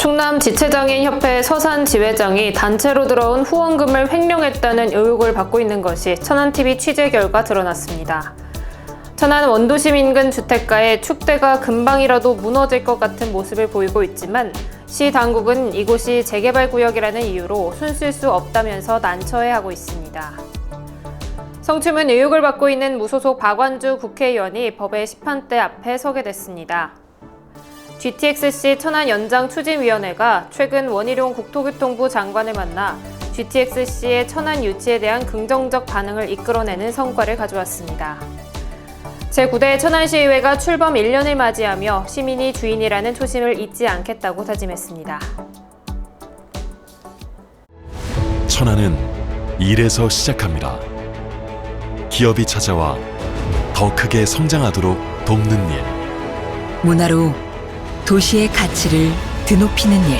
충남 지체장애인협회 서산 지회장이 단체로 들어온 후원금을 횡령했다는 의혹을 받고 있는 것이 천안TV 취재 결과 드러났습니다. 천안 원도심 인근 주택가에 축대가 금방이라도 무너질 것 같은 모습을 보이고 있지만 시 당국은 이곳이 재개발구역이라는 이유로 손쓸 수 없다면서 난처해하고 있습니다. 성추문 의혹을 받고 있는 무소속 박완주 국회의원이 법의 심판대 앞에 서게 됐습니다. GTX-C 천안 연장 추진위원회가 최근 원희룡 국토교통부 장관을 만나 GTX-C의 천안 유치에 대한 긍정적 반응을 이끌어내는 성과를 가져왔습니다. 제9대 천안시의회가 출범 1년을 맞이하며 시민이 주인이라는 초심을 잊지 않겠다고 다짐했습니다. 천안은 일에서 시작합니다. 기업이 찾아와 더 크게 성장하도록 돕는 일. 문화로 도시의 가치를 드높이는 일.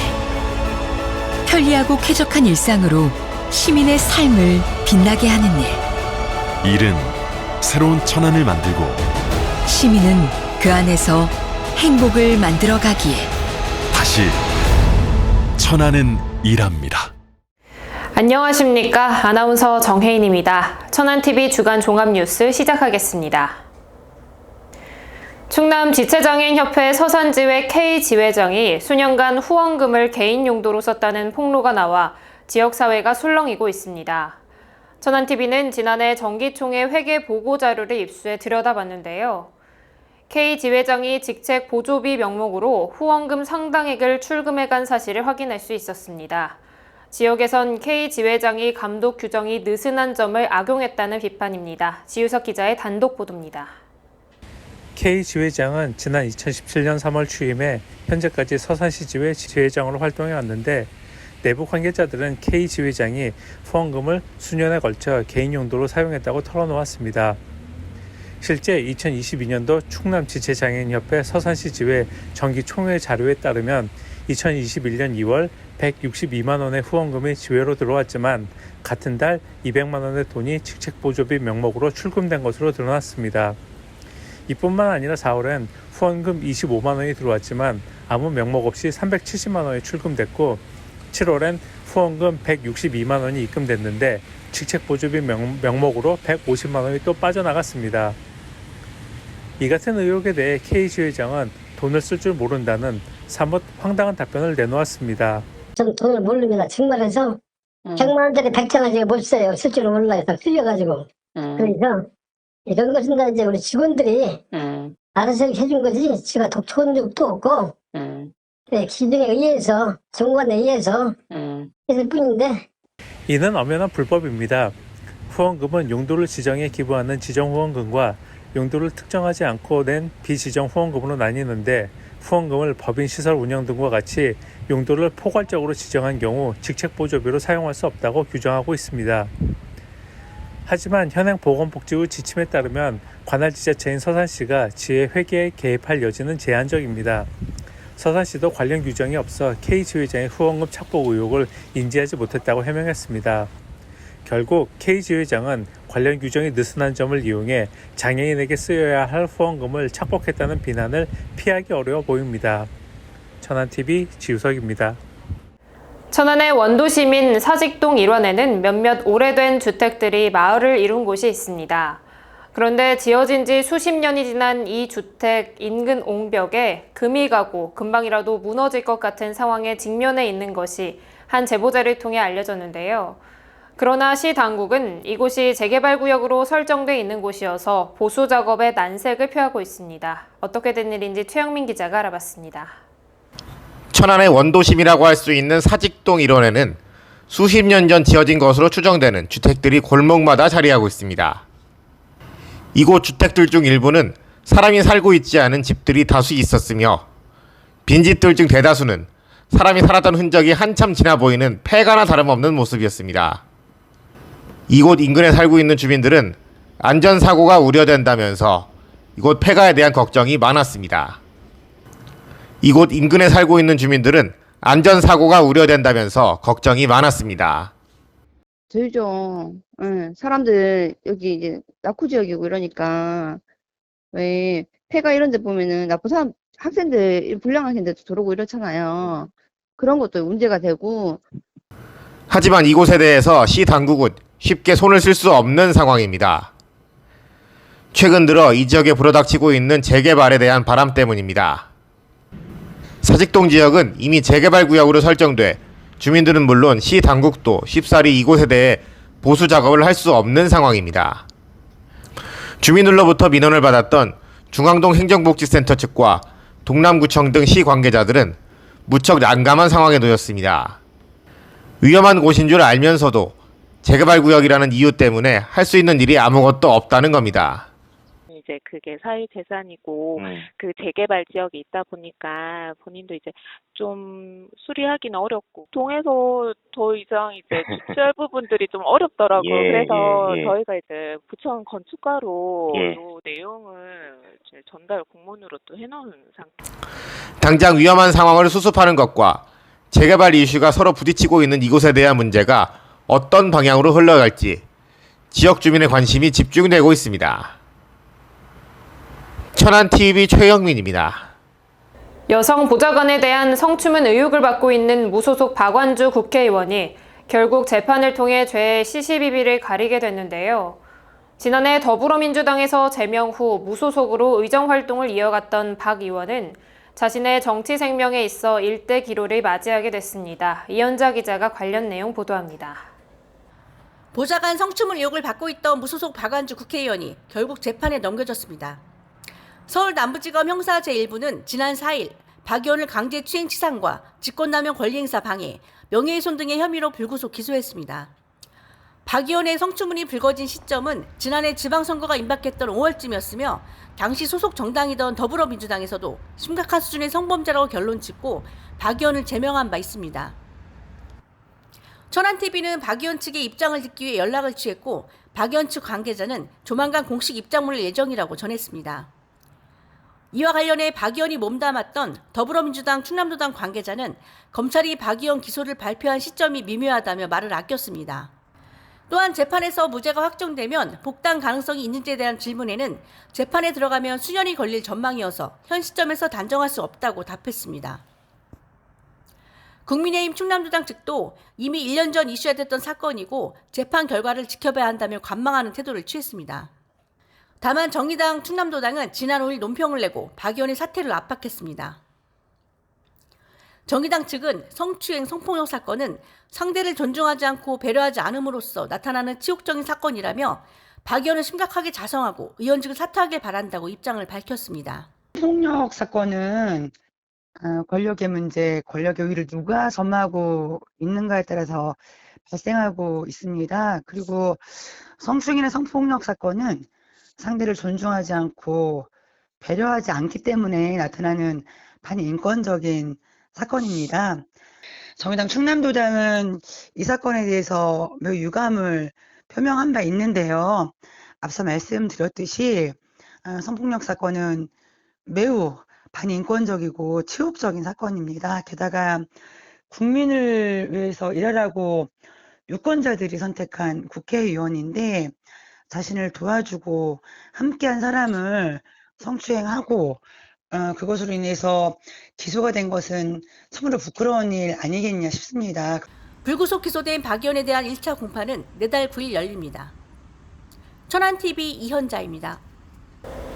편리하고 쾌적한 일상으로 시민의 삶을 빛나게 하는 일. 일은 새로운 천안을 만들고 시민은 그 안에서 행복을 만들어가기에 다시 천안은 일합니다. 안녕하십니까. 아나운서 정혜인입니다. 천안TV 주간 종합뉴스 시작하겠습니다. 충남 지체장애인협회 서산지회 K지회장이 수년간 후원금을 개인 용도로 썼다는 폭로가 나와 지역사회가 술렁이고 있습니다. 천안TV는 지난해 정기총회 회계 보고 자료를 입수해 들여다봤는데요. K지회장이 직책 보조비 명목으로 후원금 상당액을 출금해간 사실을 확인할 수 있었습니다. 지역에선 K지회장이 감독 규정이 느슨한 점을 악용했다는 비판입니다. 지유석 기자의 단독 보도입니다. K지회장은 지난 2017년 3월 취임해 현재까지 서산시지회 지회장으로 활동해 왔는데 내부 관계자들은 K지회장이 후원금을 수년에 걸쳐 개인 용도로 사용했다고 털어놓았습니다. 실제 2022년도 충남지체장애인협회 서산시지회 정기총회 자료에 따르면 2021년 2월 162만 원의 후원금이 지회로 들어왔지만 같은 달 200만 원의 돈이 직책보조비 명목으로 출금된 것으로 드러났습니다. 이뿐만 아니라 4월엔 후원금 25만 원이 들어왔지만 아무 명목 없이 370만 원이 출금됐고 7월엔 후원금 162만 원이 입금됐는데 직책보조비 명목으로 150만 원이 또 빠져나갔습니다. 이 같은 의혹에 대해 K지회장은 돈을 쓸 줄 모른다는 사뭇 황당한 답변을 내놓았습니다. 전 돈을 모릅니다. 정말해서 100만 원짜리 100장을 제가 못 써요. 쓸 줄을 몰라요. 다 틀려가지고. 그래서 이런 것은 다 이제 우리 직원들이 알아서 해준 거지 제가 독촉한 적도 없고 네, 기준에 의해서 정관에 의해서 했을 뿐인데 이는 엄연한 불법입니다. 후원금은 용도를 지정해 기부하는 지정후원금과 용도를 특정하지 않고 낸 비지정 후원금으로 나뉘는데 후원금을 법인 시설 운영 등과 같이 용도를 포괄적으로 지정한 경우 직책보조비로 사용할 수 없다고 규정하고 있습니다. 하지만 현행 보건복지부 지침에 따르면 관할 지자체인 서산시가 지회 회계에 개입할 여지는 제한적입니다. 서산시도 관련 규정이 없어 K지회장의 후원금 착복 의혹을 인지하지 못했다고 해명했습니다. 결국 K지회장은 관련 규정이 느슨한 점을 이용해 장애인에게 쓰여야 할 후원금을 착복했다는 비난을 피하기 어려워 보입니다. 천안TV 지유석입니다. 천안의 원도시민 사직동 일원에는 몇몇 오래된 주택들이 마을을 이룬 곳이 있습니다. 그런데 지어진 지 수십 년이 지난 이 주택 인근 옹벽에 금이 가고 금방이라도 무너질 것 같은 상황에 직면해 있는 것이 한 제보자를 통해 알려졌는데요. 그러나 시 당국은 이곳이 재개발구역으로 설정돼 있는 곳이어서 보수 작업에 난색을 표하고 있습니다. 어떻게 된 일인지 최영민 기자가 알아봤습니다. 천안의 원도심이라고 할 수 있는 사직동 일원에는 수십 년 전 지어진 것으로 추정되는 주택들이 골목마다 자리하고 있습니다. 이곳 주택들 중 일부는 사람이 살고 있지 않은 집들이 다수 있었으며 빈집들 중 대다수는 사람이 살았던 흔적이 한참 지나 보이는 폐가나 다름없는 모습이었습니다. 이곳 인근에 살고 있는 주민들은 안전사고가 우려된다면서 이곳 폐가에 대한 걱정이 많았습니다. 이곳 인근에 살고 있는 주민들은 안전사고가 우려된다면서 걱정이 많았습니다. 들죠. 사람들 여기 이제 낙후 지역이고 이러니까 왜 폐가 이런 데 보면은 나쁜 사람 학생들 불량한 학생들도 들어오고 이렇잖아요. 그런 것도 문제가 되고. 하지만 이곳에 대해서 시 당국은 쉽게 손을 쓸 수 없는 상황입니다. 최근 들어 이 지역에 불어닥치고 있는 재개발에 대한 바람 때문입니다. 사직동 지역은 이미 재개발 구역으로 설정돼 주민들은 물론 시 당국도 쉽사리 이곳에 대해 보수 작업을 할 수 없는 상황입니다. 주민들로부터 민원을 받았던 중앙동 행정복지센터 측과 동남구청 등 시 관계자들은 무척 난감한 상황에 놓였습니다. 위험한 곳인 줄 알면서도 재개발 구역이라는 이유 때문에 할 수 있는 일이 아무것도 없다는 겁니다. 이제 그게 사회재산이고 그 재개발 지역이 있다 보니까 본인도 이제 좀 수리하기는 어렵고 동에서 더 이상 이제 주최할 부분들이 좀 어렵더라고요. 그래서 저희가 이제 부천 건축가로 요 내용을 이제 전달 공문으로 또 해놓은 상태. 당장 위험한 상황을 수습하는 것과 재개발 이슈가 서로 부딪히고 있는 이곳에 대한 문제가 어떤 방향으로 흘러갈지 지역 주민의 관심이 집중되고 있습니다. 천안TV 최영민입니다. 여성 보좌관에 대한 성추문 의혹을 받고 있는 무소속 박완주 국회의원이 결국 재판을 통해 죄의 시시비비를 가리게 됐는데요. 지난해 더불어민주당에서 제명 후 무소속으로 의정활동을 이어갔던 박 의원은 자신의 정치 생명에 있어 일대 기로를 맞이하게 됐습니다. 이현자 기자가 관련 내용 보도합니다. 보좌관 성추문 의혹을 받고 있던 무소속 박완주 국회의원이 결국 재판에 넘겨졌습니다. 서울 남부지검 형사 제1부는 지난 4일 박 의원을 강제추행치상과 직권남용 권리행사 방해, 명예훼손 등의 혐의로 불구속 기소했습니다. 박 의원의 성추문이 불거진 시점은 지난해 지방선거가 임박했던 5월쯤이었으며 당시 소속 정당이던 더불어민주당에서도 심각한 수준의 성범죄라고 결론 짓고 박 의원을 제명한 바 있습니다. 천안TV는 박 의원 측의 입장을 듣기 위해 연락을 취했고 박 의원 측 관계자는 조만간 공식 입장문을 예정이라고 전했습니다. 이와 관련해 박 의원이 몸담았던 더불어민주당 충남도당 관계자는 검찰이 박 의원 기소를 발표한 시점이 미묘하다며 말을 아꼈습니다. 또한 재판에서 무죄가 확정되면 복당 가능성이 있는지에 대한 질문에는 재판에 들어가면 수년이 걸릴 전망이어서 현 시점에서 단정할 수 없다고 답했습니다. 국민의힘 충남도당 측도 이미 1년 전 이슈가 됐던 사건이고 재판 결과를 지켜봐야 한다며 관망하는 태도를 취했습니다. 다만 정의당 충남도당은 지난 5일 논평을 내고 박 의원의 사퇴를 압박했습니다. 정의당 측은 성추행, 성폭력 사건은 상대를 존중하지 않고 배려하지 않음으로써 나타나는 치욕적인 사건이라며 박 의원은 심각하게 자성하고 의원직을 사퇴하길 바란다고 입장을 밝혔습니다. 폭력 사건은 권력의 문제, 권력의 우위를 누가 점하고 있는가에 따라서 발생하고 있습니다. 그리고 성추행이나 성폭력 사건은 상대를 존중하지 않고 배려하지 않기 때문에 나타나는 반인권적인 사건입니다. 정의당 충남도당은 이 사건에 대해서 매우 유감을 표명한 바 있는데요. 앞서 말씀드렸듯이 성폭력 사건은 매우 반인권적이고 치욕적인 사건입니다. 게다가 국민을 위해서 일하라고 유권자들이 선택한 국회의원인데 자신을 도와주고 함께한 사람을 성추행하고 그것으로 인해서 기소가 된 것은 참으로 부끄러운 일 아니겠냐 싶습니다. 불구속 기소된 박 의원에 대한 1차 공판은 내달 9일 열립니다. 천안TV 이현자입니다.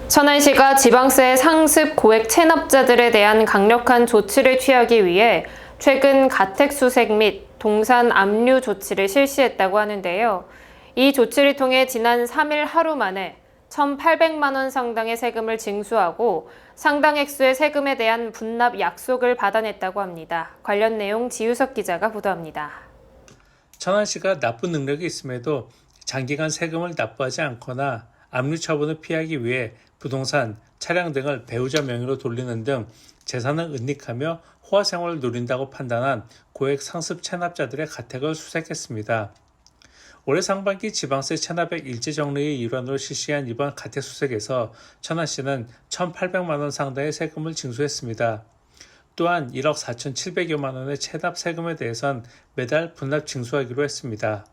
천안시가 지방세 상습 고액 체납자들에 대한 강력한 조치를 취하기 위해 최근 가택수색 및 동산 압류 조치를 실시했다고 하는데요. 이 조치를 통해 지난 3일 하루 만에 1,800만 원 상당의 세금을 징수하고 상당 액수의 세금에 대한 분납 약속을 받아냈다고 합니다. 관련 내용 지유석 기자가 보도합니다. 천안시가 납부 능력이 있음에도 장기간 세금을 납부하지 않거나 압류 처분을 피하기 위해 부동산, 차량 등을 배우자 명의로 돌리는 등 재산을 은닉하며 호화 생활을 누린다고 판단한 고액 상습 체납자들의 가택을 수색했습니다. 올해 상반기 지방세 체납액 일제 정리의 일환으로 실시한 이번 가택 수색에서 천안시는 1,800만 원 상당의 세금을 징수했습니다. 또한 1억 4,700여만 원의 체납 세금에 대해선 매달 분납 징수하기로 했습니다.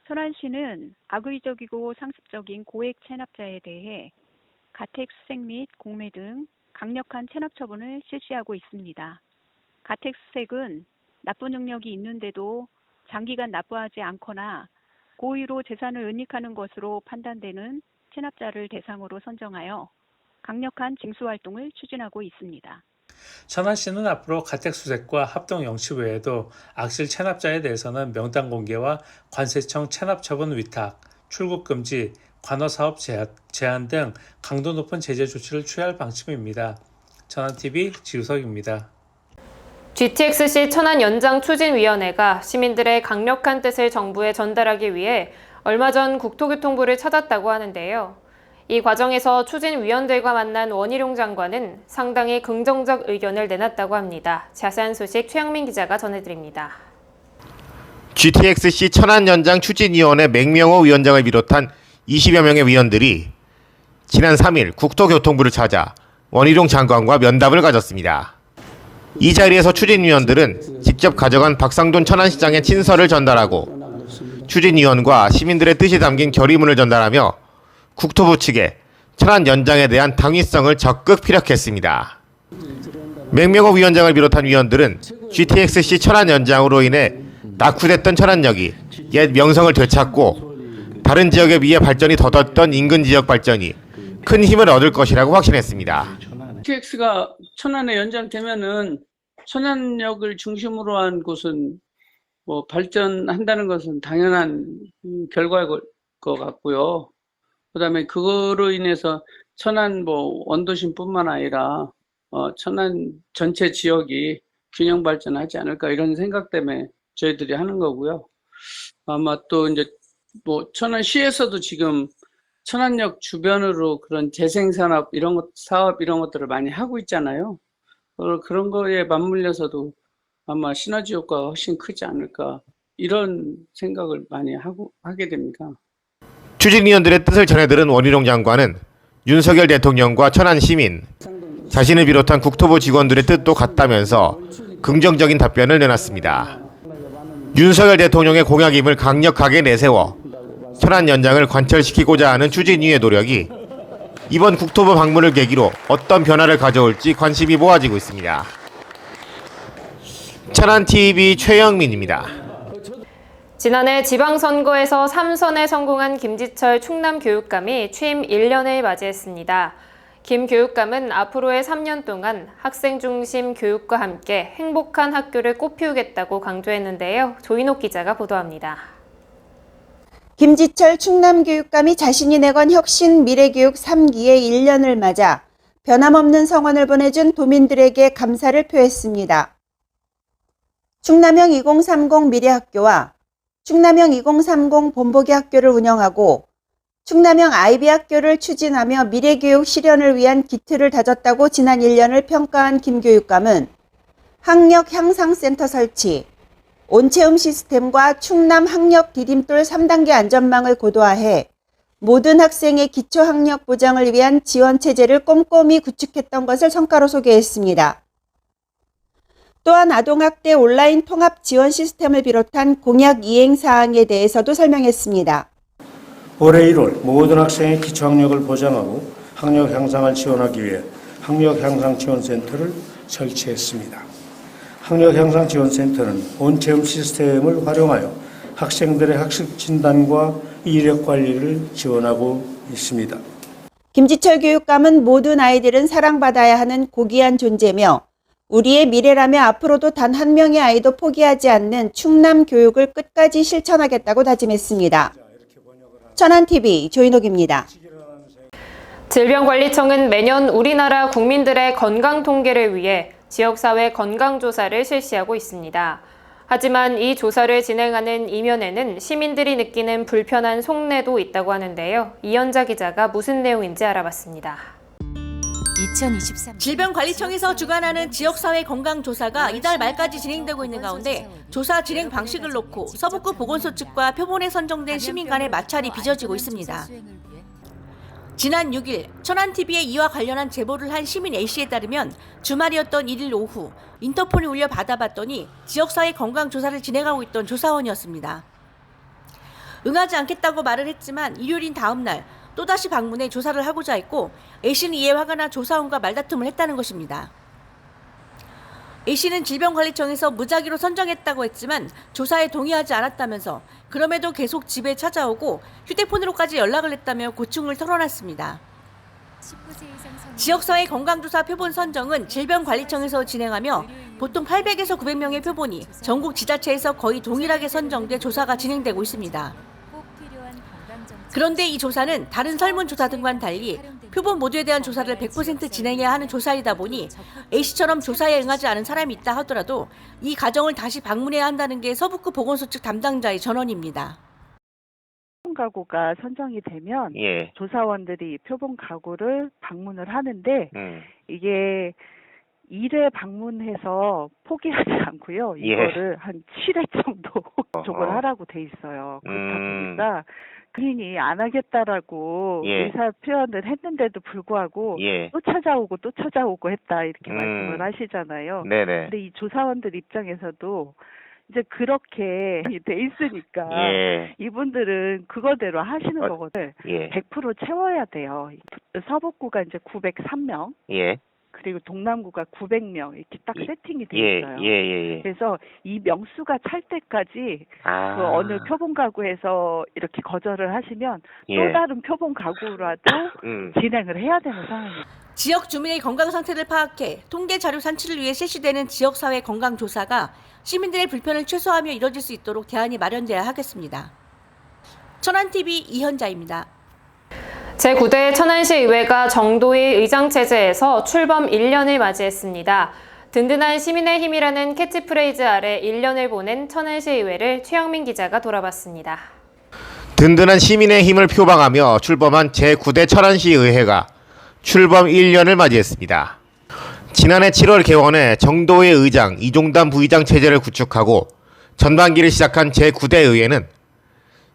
천안시는 악의적이고 상습적인 고액 체납자에 대해 가택 수색 및 공매 등 강력한 체납 처분을 실시하고 있습니다. 가택수색은 납부 능력이 있는데도 장기간 납부하지 않거나 고의로 재산을 은닉하는 것으로 판단되는 체납자를 대상으로 선정하여 강력한 징수 활동을 추진하고 있습니다. 천안시는 앞으로 가택수색과 합동 영치 외에도 악질 체납자에 대해서는 명단 공개와 관세청 체납처분 위탁, 출국 금지, 관어사업 제한 등 강도 높은 제재 조치를 취할 방침입니다. 천안TV 지우석입니다. GTX-C 천안 연장 추진위원회가 시민들의 강력한 뜻을 정부에 전달하기 위해 얼마 전 국토교통부를 찾았다고 하는데요. 이 과정에서 추진위원들과 만난 원희룡 장관은 상당히 긍정적 의견을 내놨다고 합니다. 자세한 소식 최영민 기자가 전해드립니다. GTX-C 천안 연장 추진위원회 맹명호 위원장을 비롯한 20여 명의 위원들이 지난 3일 국토교통부를 찾아 원희룡 장관과 면담을 가졌습니다. 이 자리에서 추진위원들은 직접 가져간 박상돈 천안시장의 친서를 전달하고 추진위원과 시민들의 뜻이 담긴 결의문을 전달하며 국토부 측에 천안 연장에 대한 당위성을 적극 피력했습니다. 맹명호 위원장을 비롯한 위원들은 GTX-C 천안 연장으로 인해 낙후됐던 천안역이 옛 명성을 되찾고 다른 지역에 비해 발전이 더뎠던 인근 지역 발전이 큰 힘을 얻을 것이라고 확신했습니다. GTX가 천안에 연장되면은 천안역을 중심으로 한 곳은 뭐 발전한다는 것은 당연한 결과일 것 같고요. 그다음에 그거로 인해서 천안 뭐 원도심뿐만 아니라 천안 전체 지역이 균형 발전하지 않을까 이런 생각 때문에 저희들이 하는 거고요. 아마 또 이제 뭐 천안시에서도 지금 천안역 주변으로 그런 재생산업 이런 것 사업 이런 것들을 많이 하고 있잖아요. 그런 거에 맞물려서도 아마 시너지 효과가 훨씬 크지 않을까 이런 생각을 많이 하게 됩니다. 추진위원들의 뜻을 전해들은 원희룡 장관은 윤석열 대통령과 천안 시민, 자신을 비롯한 국토부 직원들의 뜻도 같다면서 긍정적인 답변을 내놨습니다. 윤석열 대통령의 공약임을 강력하게 내세워 천안 연장을 관철시키고자 하는 추진위의 노력이 이번 국토부 방문을 계기로 어떤 변화를 가져올지 관심이 모아지고 있습니다. 천안TV 최영민입니다. 지난해 지방선거에서 3선에 성공한 김지철 충남교육감이 취임 1년을 맞이했습니다. 김 교육감은 앞으로의 3년 동안 학생 중심 교육과 함께 행복한 학교를 꽃피우겠다고 강조했는데요. 조인옥 기자가 보도합니다. 김지철 충남교육감이 자신이 내건 혁신 미래교육 3기의 1년을 맞아 변함없는 성원을 보내준 도민들에게 감사를 표했습니다. 충남형 2030 미래학교와 충남형 2030 본보기 학교를 운영하고 충남형 아이비 학교를 추진하며 미래교육 실현을 위한 기틀을 다졌다고 지난 1년을 평가한 김 교육감은 학력 향상센터 설치, 온체험 시스템과 충남 학력 디딤돌 3단계 안전망을 고도화해 모든 학생의 기초학력 보장을 위한 지원 체제를 꼼꼼히 구축했던 것을 성과로 소개했습니다. 또한 아동학대 온라인 통합 지원 시스템을 비롯한 공약 이행 사항에 대해서도 설명했습니다. 올해 1월 모든 학생의 기초학력을 보장하고 학력 향상을 지원하기 위해 학력향상지원센터를 설치했습니다. 학력향상지원센터는 온체험 시스템을 활용하여 학생들의 학습 진단과 이력 관리를 지원하고 있습니다. 김지철 교육감은 모든 아이들은 사랑받아야 하는 고귀한 존재며 우리의 미래라며 앞으로도 단 한 명의 아이도 포기하지 않는 충남 교육을 끝까지 실천하겠다고 다짐했습니다. 천안TV 조인옥입니다. 질병관리청은 매년 우리나라 국민들의 건강 통계를 위해 지역사회 건강조사를 실시하고 있습니다. 하지만 이 조사를 진행하는 이면에는 시민들이 느끼는 불편한 속내도 있다고 하는데요. 이현자 기자가 무슨 내용인지 알아봤습니다. 2023 질병관리청에서 주관하는 지역사회 건강조사가 이달 말까지 진행되고 있는 가운데 조사 진행 방식을 놓고 서북구 보건소 측과 표본에 선정된 시민 간의 마찰이 빚어지고 있습니다. 지난 6일 천안TV에 이와 관련한 제보를 한 시민 A씨에 따르면 주말이었던 1일 오후 인터폰이 울려 받아봤더니 지역사회 건강조사를 진행하고 있던 조사원이었습니다. 응하지 않겠다고 말을 했지만 일요일인 다음 날 또다시 방문해 조사를 하고자 했고 A씨는 이에 화가 나 조사원과 말다툼을 했다는 것입니다. A씨는 질병관리청에서 무작위로 선정했다고 했지만 조사에 동의하지 않았다면서 그럼에도 계속 집에 찾아오고 휴대폰으로까지 연락을 했다며 고충을 털어놨습니다. 지역사회 건강조사 표본 선정은 질병관리청에서 진행하며 보통 800에서 900명의 표본이 전국 지자체에서 거의 동일하게 선정돼 조사가 진행되고 있습니다. 그런데 이 조사는 다른 설문조사 등과는 달리 표본 모두에 대한 조사를 100% 진행해야 하는 조사이다 보니 A씨처럼 조사에 응하지 않은 사람이 있다 하더라도 이 가정을 다시 방문해야 한다는 게 서북구 보건소 측 담당자의 전언입니다. 표본 가구가 선정이 되면 조사원들이 표본 가구를 방문을 하는데 이게 1회 방문해서 포기하지 않고요. 이거를 한 7회 정도 접촉을 하라고 돼 있어요. 그렇다 보니까 본인이 안 하겠다라고 의사 표현을 했는데도 불구하고 또 찾아오고 했다 이렇게 말씀을 하시잖아요. 근데 이 조사원들 입장에서도 이제 그렇게 돼 있으니까 이분들은 그거대로 하시는 거거든요. 100% 채워야 돼요. 서북구가 이제 903명. 그리고 동남구가 900명 이렇게 딱 세팅이 돼 있어요. 그래서 이 명수가 찰 때까지 그 어느 표본 가구에서 이렇게 거절을 하시면 또 다른 표본 가구라도 진행을 해야 되는 상황입니다. 지역 주민의 건강 상태를 파악해 통계 자료 산출을 위해 실시되는 지역사회 건강조사가 시민들의 불편을 최소화하며 이뤄질 수 있도록 대안이 마련돼야 하겠습니다. 천안TV 이현자입니다. 제9대 천안시 의회가 정도의 의장체제에서 출범 1년을 맞이했습니다. 든든한 시민의 힘이라는 캐치프레이즈 아래 1년을 보낸 천안시 의회를 최영민 기자가 돌아봤습니다. 든든한 시민의 힘을 표방하며 출범한 제9대 천안시 의회가 출범 1년을 맞이했습니다. 지난해 7월 개원해 정도의 의장, 이종단 부의장 체제를 구축하고 전반기를 시작한 제9대 의회는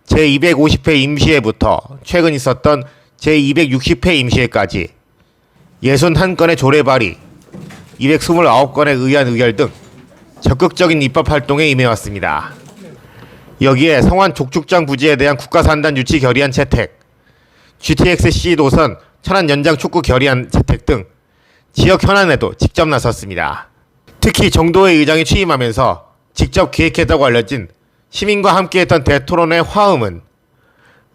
제250회 임시회부터 최근 있었던 제260회 임시회까지 61건의 조례 발의, 229건의 의안 의결 등 적극적인 입법 활동에 임해왔습니다. 여기에 성완 족축장 부지에 대한 국가산단 유치 결의안 채택, GTX-C 노선 천안 연장 촉구 결의안 채택 등 지역 현안에도 직접 나섰습니다. 특히 정도의 의장이 취임하면서 직접 기획했다고 알려진 시민과 함께했던 대토론회 화음은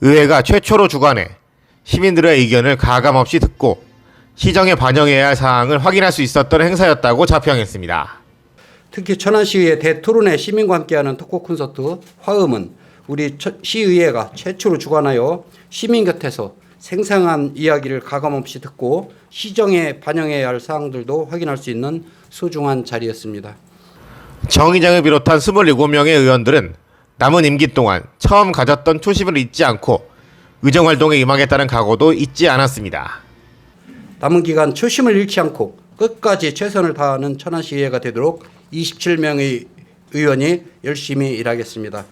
의회가 최초로 주관해 시민들의 의견을 가감없이 듣고 시정에 반영해야 할 사항을 확인할 수 있었던 행사였다고 자평했습니다. 특히 천안시의회 대토론회 시민과 함께하는 토크 콘서트 화음은 우리 시의회가 최초로 주관하여 시민 곁에서 생생한 이야기를 가감없이 듣고 시정에 반영해야 할 사항들도 확인할 수 있는 소중한 자리였습니다. 정 의장을 비롯한 27명의 의원들은 남은 임기 동안 처음 가졌던 초심을 잊지 않고 의정활동에 임하겠다는 각오도 잊지 않았습니다. 남은 기간 초심을 잃지 않고 끝까지 최선을 다하는 천안시의회가 되도록 27명의 의원이 열심히 일하겠습니다.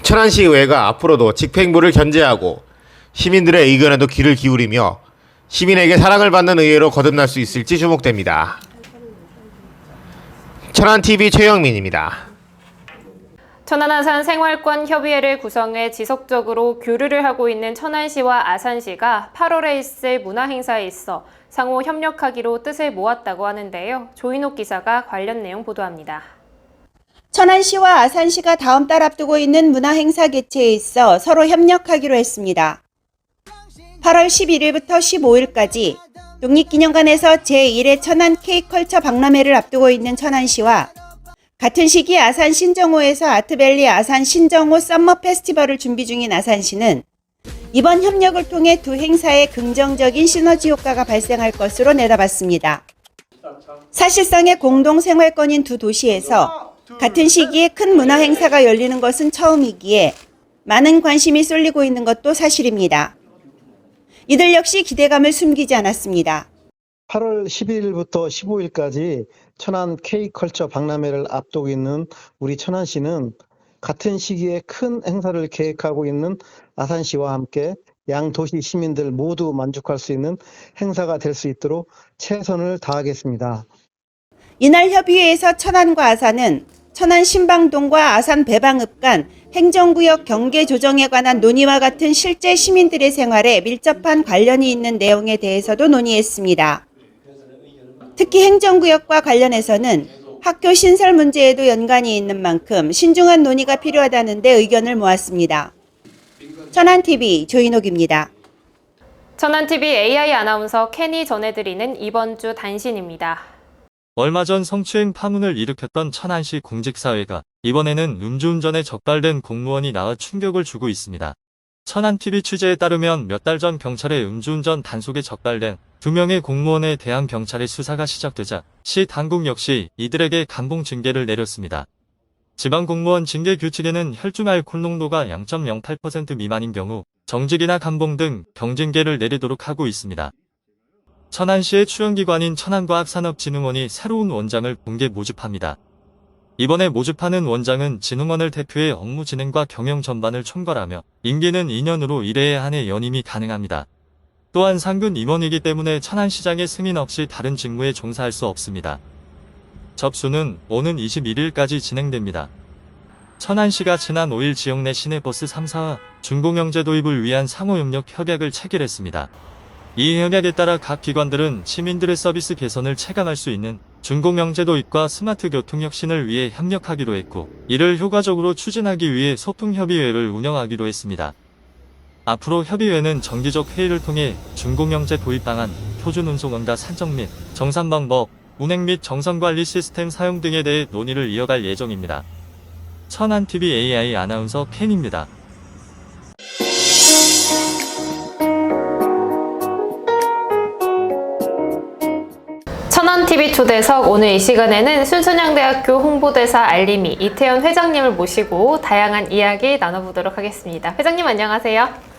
천안시의회가 앞으로도 집행부를 견제하고 시민들의 의견에도 귀를 기울이며 시민에게 사랑을 받는 의회로 거듭날 수 있을지 주목됩니다. 천안TV 최영민입니다. 천안아산 생활권 협의회를 구성해 지속적으로 교류를 하고 있는 천안시와 아산시가 8월에 있을 문화행사에 있어 상호 협력하기로 뜻을 모았다고 하는데요. 조인옥 기자가 관련 내용 보도합니다. 천안시와 아산시가 다음 달 앞두고 있는 문화행사 개최에 있어 서로 협력하기로 했습니다. 8월 11일부터 15일까지 독립기념관에서 제1회 천안 K컬처 박람회를 앞두고 있는 천안시와 같은 시기 아산 신정호에서 아트밸리 아산 신정호 썸머 페스티벌을 준비 중인 아산시는 이번 협력을 통해 두 행사에 긍정적인 시너지 효과가 발생할 것으로 내다봤습니다. 사실상의 공동 생활권인 두 도시에서 같은 시기에 큰 문화 행사가 열리는 것은 처음이기에 많은 관심이 쏠리고 있는 것도 사실입니다. 이들 역시 기대감을 숨기지 않았습니다. 8월 12일부터 15일까지 천안 K컬처 박람회를 앞두고 있는 우리 천안시는 같은 시기에 큰 행사를 계획하고 있는 아산시와 함께 양 도시 시민들 모두 만족할 수 있는 행사가 될 수 있도록 최선을 다하겠습니다. 이날 협의회에서 천안과 아산은 천안 신방동과 아산 배방읍 간 행정구역 경계 조정에 관한 논의와 같은 실제 시민들의 생활에 밀접한 관련이 있는 내용에 대해서도 논의했습니다. 특히 행정구역과 관련해서는 학교 신설 문제에도 연관이 있는 만큼 신중한 논의가 필요하다는 데 의견을 모았습니다. 천안TV 조인옥입니다. 천안TV AI 아나운서 캔이 전해드리는 이번 주 단신입니다. 얼마 전 성추행 파문을 일으켰던 천안시 공직사회가 이번에는 음주운전에 적발된 공무원이 나와 충격을 주고 있습니다. 천안TV 취재에 따르면 몇 달 전 경찰의 음주운전 단속에 적발된 2명의 공무원에 대한 경찰의 수사가 시작되자 시 당국 역시 이들에게 감봉 징계를 내렸습니다. 지방공무원 징계 규칙에는 혈중 알코올 농도가 0.08% 미만인 경우 정직이나 감봉 등 경징계를 내리도록 하고 있습니다. 천안시의 출연기관인 천안과학산업진흥원이 새로운 원장을 공개 모집합니다. 이번에 모집하는 원장은 진흥원을 대표해 업무 진행과 경영 전반을 총괄하며 임기는 2년으로 1회에 한해 연임이 가능합니다. 또한 상근 임원이기 때문에 천안시장의 승인 없이 다른 직무에 종사할 수 없습니다. 접수는 오는 21일까지 진행됩니다. 천안시가 지난 5일 지역 내 시내버스 3사와 준공영제 도입을 위한 상호협력 협약을 체결했습니다. 이 협약에 따라 각 기관들은 시민들의 서비스 개선을 체감할 수 있는 준공영제 도입과 스마트 교통 혁신을 위해 협력하기로 했고, 이를 효과적으로 추진하기 위해 소통협의회를 운영하기로 했습니다. 앞으로 협의회는 정기적 회의를 통해 준공영제 도입 방안, 표준 운송원가 산정 및 정산 방법, 운행 및 정선관리 시스템 사용 등에 대해 논의를 이어갈 예정입니다. 천안TV AI 아나운서 캔입니다. 천안TV 초대석 오늘 이 시간에는 순천향대학교 홍보대사 알림이 이태현 회장님을 모시고 다양한 이야기 나눠보도록 하겠습니다. 회장님 안녕하세요.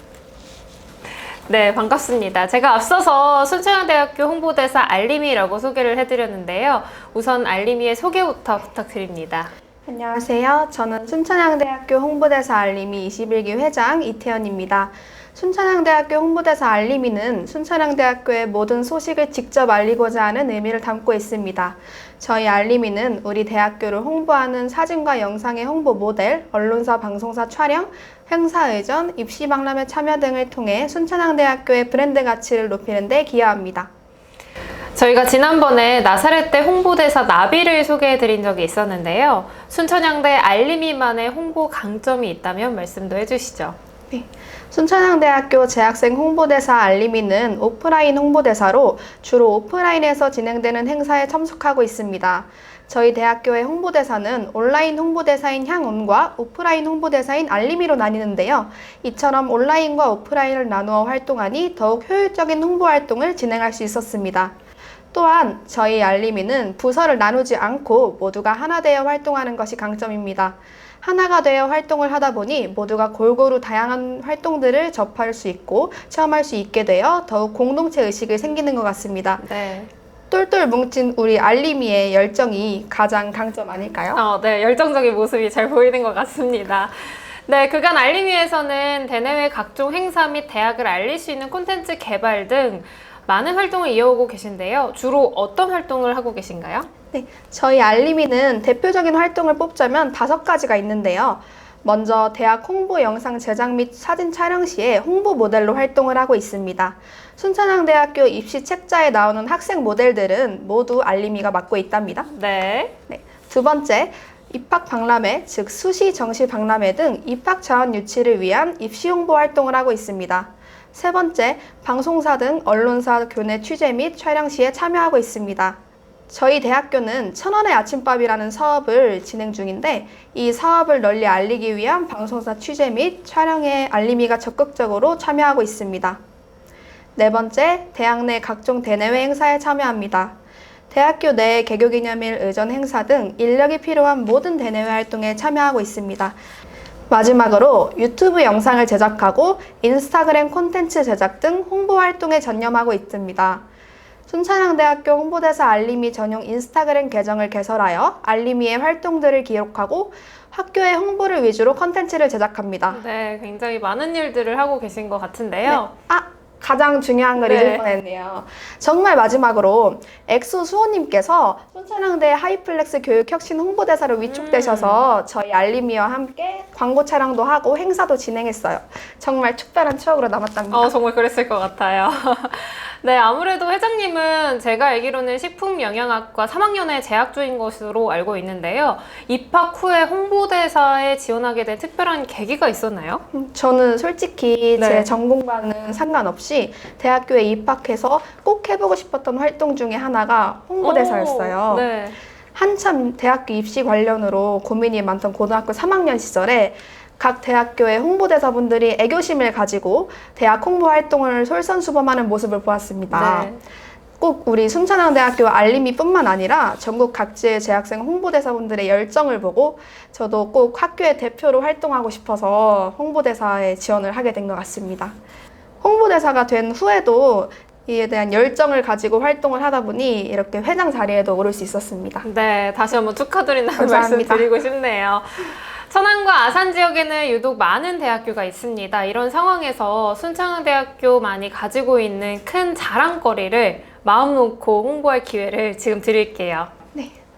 네, 반갑습니다. 제가 앞서서 순천향대학교 홍보대사 알림이라고 소개를 해드렸는데요. 우선 알림이의 소개부터 부탁드립니다. 안녕하세요. 저는 순천향대학교 홍보대사 알림이 21기 회장 이태현입니다. 순천향대학교 홍보대사 알림이는 순천향대학교의 모든 소식을 직접 알리고자 하는 의미를 담고 있습니다. 저희 알림이는 우리 대학교를 홍보하는 사진과 영상의 홍보 모델, 언론사, 방송사 촬영, 행사 의전, 입시 박람회 참여 등을 통해 순천향대학교의 브랜드 가치를 높이는 데 기여합니다. 저희가 지난번에 나사렛대 홍보대사 나비를 소개해드린 적이 있었는데요. 순천향대 알림이만의 홍보 강점이 있다면 말씀도 해주시죠. 네. 순천향대학교 재학생 홍보대사 알림이는 오프라인 홍보대사로 주로 오프라인에서 진행되는 행사에 참석하고 있습니다. 저희 대학교의 홍보대사는 온라인 홍보대사인 향온과 오프라인 홍보대사인 알림이로 나뉘는데요. 이처럼 온라인과 오프라인을 나누어 활동하니 더욱 효율적인 홍보 활동을 진행할 수 있었습니다. 또한 저희 알림이는 부서를 나누지 않고 모두가 하나 되어 활동하는 것이 강점입니다. 하나가 되어 활동을 하다 보니 모두가 골고루 다양한 활동들을 접할 수 있고 체험할 수 있게 되어 더욱 공동체 의식이 생기는 것 같습니다. 네. 똘똘 뭉친 우리 알림이의 열정이 가장 강점 아닐까요? 네, 열정적인 모습이 잘 보이는 것 같습니다. 네, 그간 알림이에서는 대내외 각종 행사 및 대학을 알릴 수 있는 콘텐츠 개발 등 많은 활동을 이어오고 계신데요. 주로 어떤 활동을 하고 계신가요? 네, 저희 알림이는 대표적인 활동을 뽑자면 5가지가 있는데요. 먼저 대학 홍보 영상 제작 및 사진 촬영 시에 홍보 모델로 활동을 하고 있습니다. 순천향대학교 입시 책자에 나오는 학생 모델들은 모두 알림이가 맡고 있답니다. 네. 두 번째, 입학 박람회, 즉 수시, 정시 박람회 등 입학 자원 유치를 위한 입시 홍보 활동을 하고 있습니다. 세 번째, 방송사 등 언론사 교내 취재 및 촬영 시에 참여하고 있습니다. 저희 대학교는 천원의 아침밥이라는 사업을 진행 중인데 이 사업을 널리 알리기 위한 방송사 취재 및 촬영에 알림이가 적극적으로 참여하고 있습니다. 네 번째, 대학 내 각종 대내외 행사에 참여합니다. 대학교 내 개교기념일 의전 행사 등 인력이 필요한 모든 대내외 활동에 참여하고 있습니다. 마지막으로 유튜브 영상을 제작하고 인스타그램 콘텐츠 제작 등 홍보 활동에 전념하고 있습니다. 순천향대학교 홍보대사 알림이 전용 인스타그램 계정을 개설하여 알림이의 활동들을 기록하고 학교의 홍보를 위주로 콘텐츠를 제작합니다. 네, 굉장히 많은 일들을 하고 계신 것 같은데요. 네. 가장 중요한 걸 잊을 뻔했네요. 정말 마지막으로 엑소 수호님께서 순천향대 하이플렉스 교육혁신 홍보대사로 위촉되셔서 저희 알림이와 함께 광고 촬영도 하고 행사도 진행했어요. 정말 특별한 추억으로 남았답니다. 정말 그랬을 것 같아요. 네, 아무래도 회장님은 제가 알기로는 식품영양학과 3학년에 재학 중인 것으로 알고 있는데요. 입학 후에 홍보대사에 지원하게 된 특별한 계기가 있었나요? 저는 솔직히 네. 제 전공과는 상관없이 대학교에 입학해서 꼭 해보고 싶었던 활동 중에 하나가 홍보대사였어요. 오, 네. 한참 대학교 입시 관련으로 고민이 많던 고등학교 3학년 시절에 각 대학교의 홍보대사분들이 애교심을 가지고 대학 홍보 활동을 솔선수범하는 모습을 보았습니다. 네. 꼭 우리 순천향대학교 알림이뿐만 아니라 전국 각지의 재학생 홍보대사분들의 열정을 보고 저도 꼭 학교의 대표로 활동하고 싶어서 홍보대사에 지원을 하게 된 것 같습니다. 홍보대사가 된 후에도 이에 대한 열정을 가지고 활동을 하다 보니 이렇게 회장 자리에도 오를 수 있었습니다. 네, 다시 한번 축하드린다는 말씀 감사합니다. 드리고 싶네요. 천안과 아산 지역에는 유독 많은 대학교가 있습니다. 이런 상황에서 순천향대학교만이 가지고 있는 큰 자랑거리를 마음 놓고 홍보할 기회를 지금 드릴게요.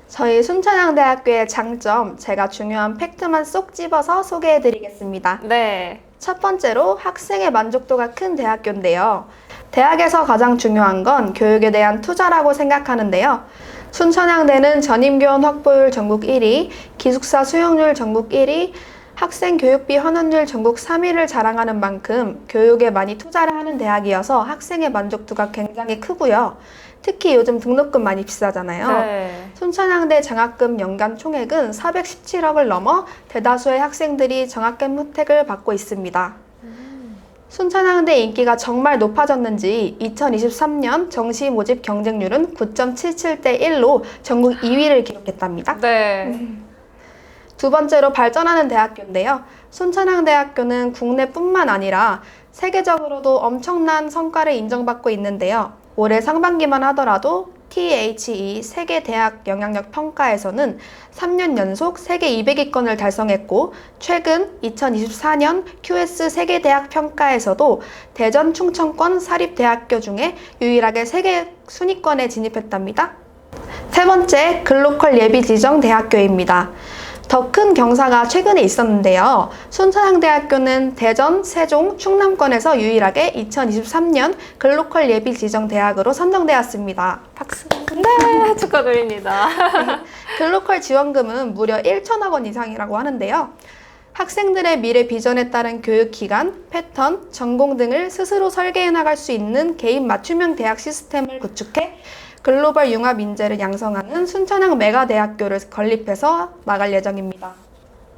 저희 순천향대학교의 장점, 제가 중요한 팩트만 쏙 집어서 소개해드리겠습니다. 네. 첫 번째로 학생의 만족도가 큰 대학교인데요. 대학에서 가장 중요한 건 교육에 대한 투자라고 생각하는데요. 순천향대는 전임교원 확보율 전국 1위, 기숙사 수용률 전국 1위, 학생 교육비 환원율 전국 3위를 자랑하는 만큼 교육에 많이 투자를 하는 대학이어서 학생의 만족도가 굉장히 크고요. 특히 요즘 등록금 많이 비싸잖아요. 네. 순천향대 장학금 연간 총액은 417억을 넘어 대다수의 학생들이 장학금 혜택을 받고 있습니다. 순천향대 인기가 정말 높아졌는지 2023년 정시 모집 경쟁률은 9.77대 1로 전국 2위를 기록했답니다. 네. 두 번째로 발전하는 대학교인데요. 순천향대학교는 국내뿐만 아니라 세계적으로도 엄청난 성과를 인정받고 있는데요. 올해 상반기만 하더라도 THE 세계대학 영향력 평가에서는 3년 연속 세계 200위권을 달성했고 최근 2024년 QS 세계대학 평가에서도 대전 충청권 사립대학교 중에 유일하게 세계 순위권에 진입했답니다. 세 번째, 글로컬 예비 지정 대학교입니다. 더 큰 경사가 최근에 있었는데요. 순천향대학교는 대전, 세종, 충남권에서 유일하게 2023년 글로컬 예비 지정 대학으로 선정되었습니다. 박수. 네, 축하드립니다. 글로컬 지원금은 무려 1천억 원 이상이라고 하는데요. 학생들의 미래 비전에 따른 교육 기간, 패턴, 전공 등을 스스로 설계해 나갈 수 있는 개인 맞춤형 대학 시스템을 구축해 글로벌 융합 인재를 양성하는 순천향 메가대학교를 건립해서 나갈 예정입니다.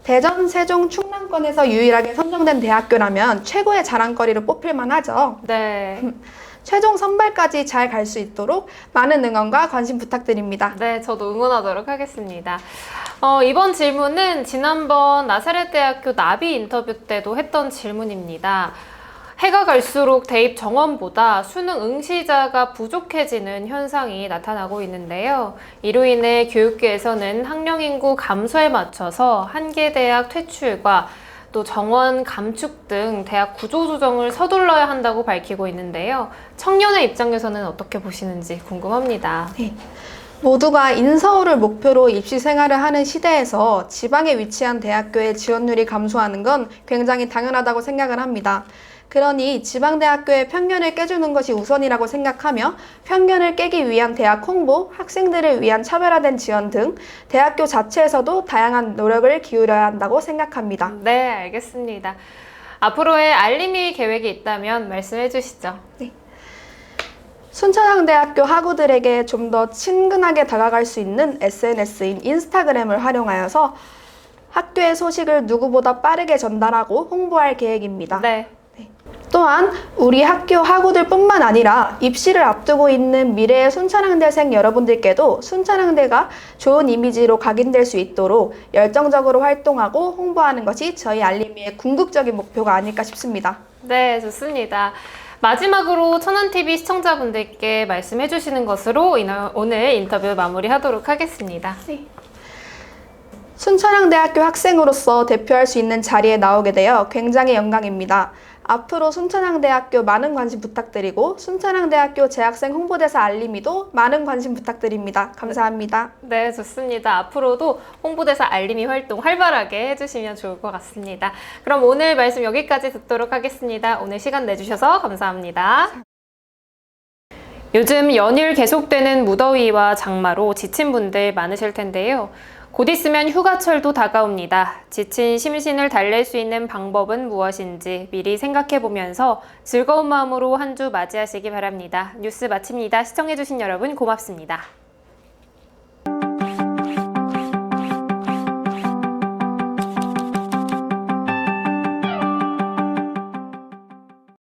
대전, 세종, 충남권에서 유일하게 선정된 대학교라면 최고의 자랑거리로 뽑힐만 하죠. 네. 최종 선발까지 잘 갈 수 있도록 많은 응원과 관심 부탁드립니다. 네, 저도 응원하도록 하겠습니다. 이번 질문은 지난번 나사렛대학교 나비 인터뷰 때도 했던 질문입니다. 해가 갈수록 대입 정원보다 수능 응시자가 부족해지는 현상이 나타나고 있는데요. 이로 인해 교육계에서는 학령 인구 감소에 맞춰서 한계 대학 퇴출과 또 정원 감축 등 대학 구조 조정을 서둘러야 한다고 밝히고 있는데요. 청년의 입장에서는 어떻게 보시는지 궁금합니다. 네. 모두가 인서울을 목표로 입시 생활을 하는 시대에서 지방에 위치한 대학교의 지원율이 감소하는 건 굉장히 당연하다고 생각을 합니다. 그러니 지방대학교의 편견을 깨주는 것이 우선이라고 생각하며 편견을 깨기 위한 대학 홍보, 학생들을 위한 차별화된 지원 등 대학교 자체에서도 다양한 노력을 기울여야 한다고 생각합니다. 네, 알겠습니다. 앞으로의 알림이 계획이 있다면 말씀해 주시죠. 네. 순천향대학교 학우들에게 좀 더 친근하게 다가갈 수 있는 SNS인 인스타그램을 활용하여서 학교의 소식을 누구보다 빠르게 전달하고 홍보할 계획입니다. 네. 또한 우리 학교 학우들뿐만 아니라 입시를 앞두고 있는 미래의 순천향대생 여러분들께도 순천향대가 좋은 이미지로 각인될 수 있도록 열정적으로 활동하고 홍보하는 것이 저희 알림이의 궁극적인 목표가 아닐까 싶습니다. 네, 좋습니다. 마지막으로 천안TV 시청자분들께 말씀해 주시는 것으로 오늘 인터뷰 마무리하도록 하겠습니다. 네. 순천향대학교 학생으로서 대표할 수 있는 자리에 나오게 되어 굉장히 영광입니다. 앞으로 순천향대학교 많은 관심 부탁드리고 순천향대학교 재학생 홍보대사 알림이도 많은 관심 부탁드립니다. 감사합니다. 네, 좋습니다. 앞으로도 홍보대사 알림이 활동 활발하게 해주시면 좋을 것 같습니다. 그럼 오늘 말씀 여기까지 듣도록 하겠습니다. 오늘 시간 내주셔서 감사합니다. 요즘 연일 계속되는 무더위와 장마로 지친 분들 많으실 텐데요. 곧 있으면 휴가철도 다가옵니다. 지친 심신을 달랠 수 있는 방법은 무엇인지 미리 생각해보면서 즐거운 마음으로 한 주 맞이하시기 바랍니다. 뉴스 마칩니다. 시청해주신 여러분 고맙습니다.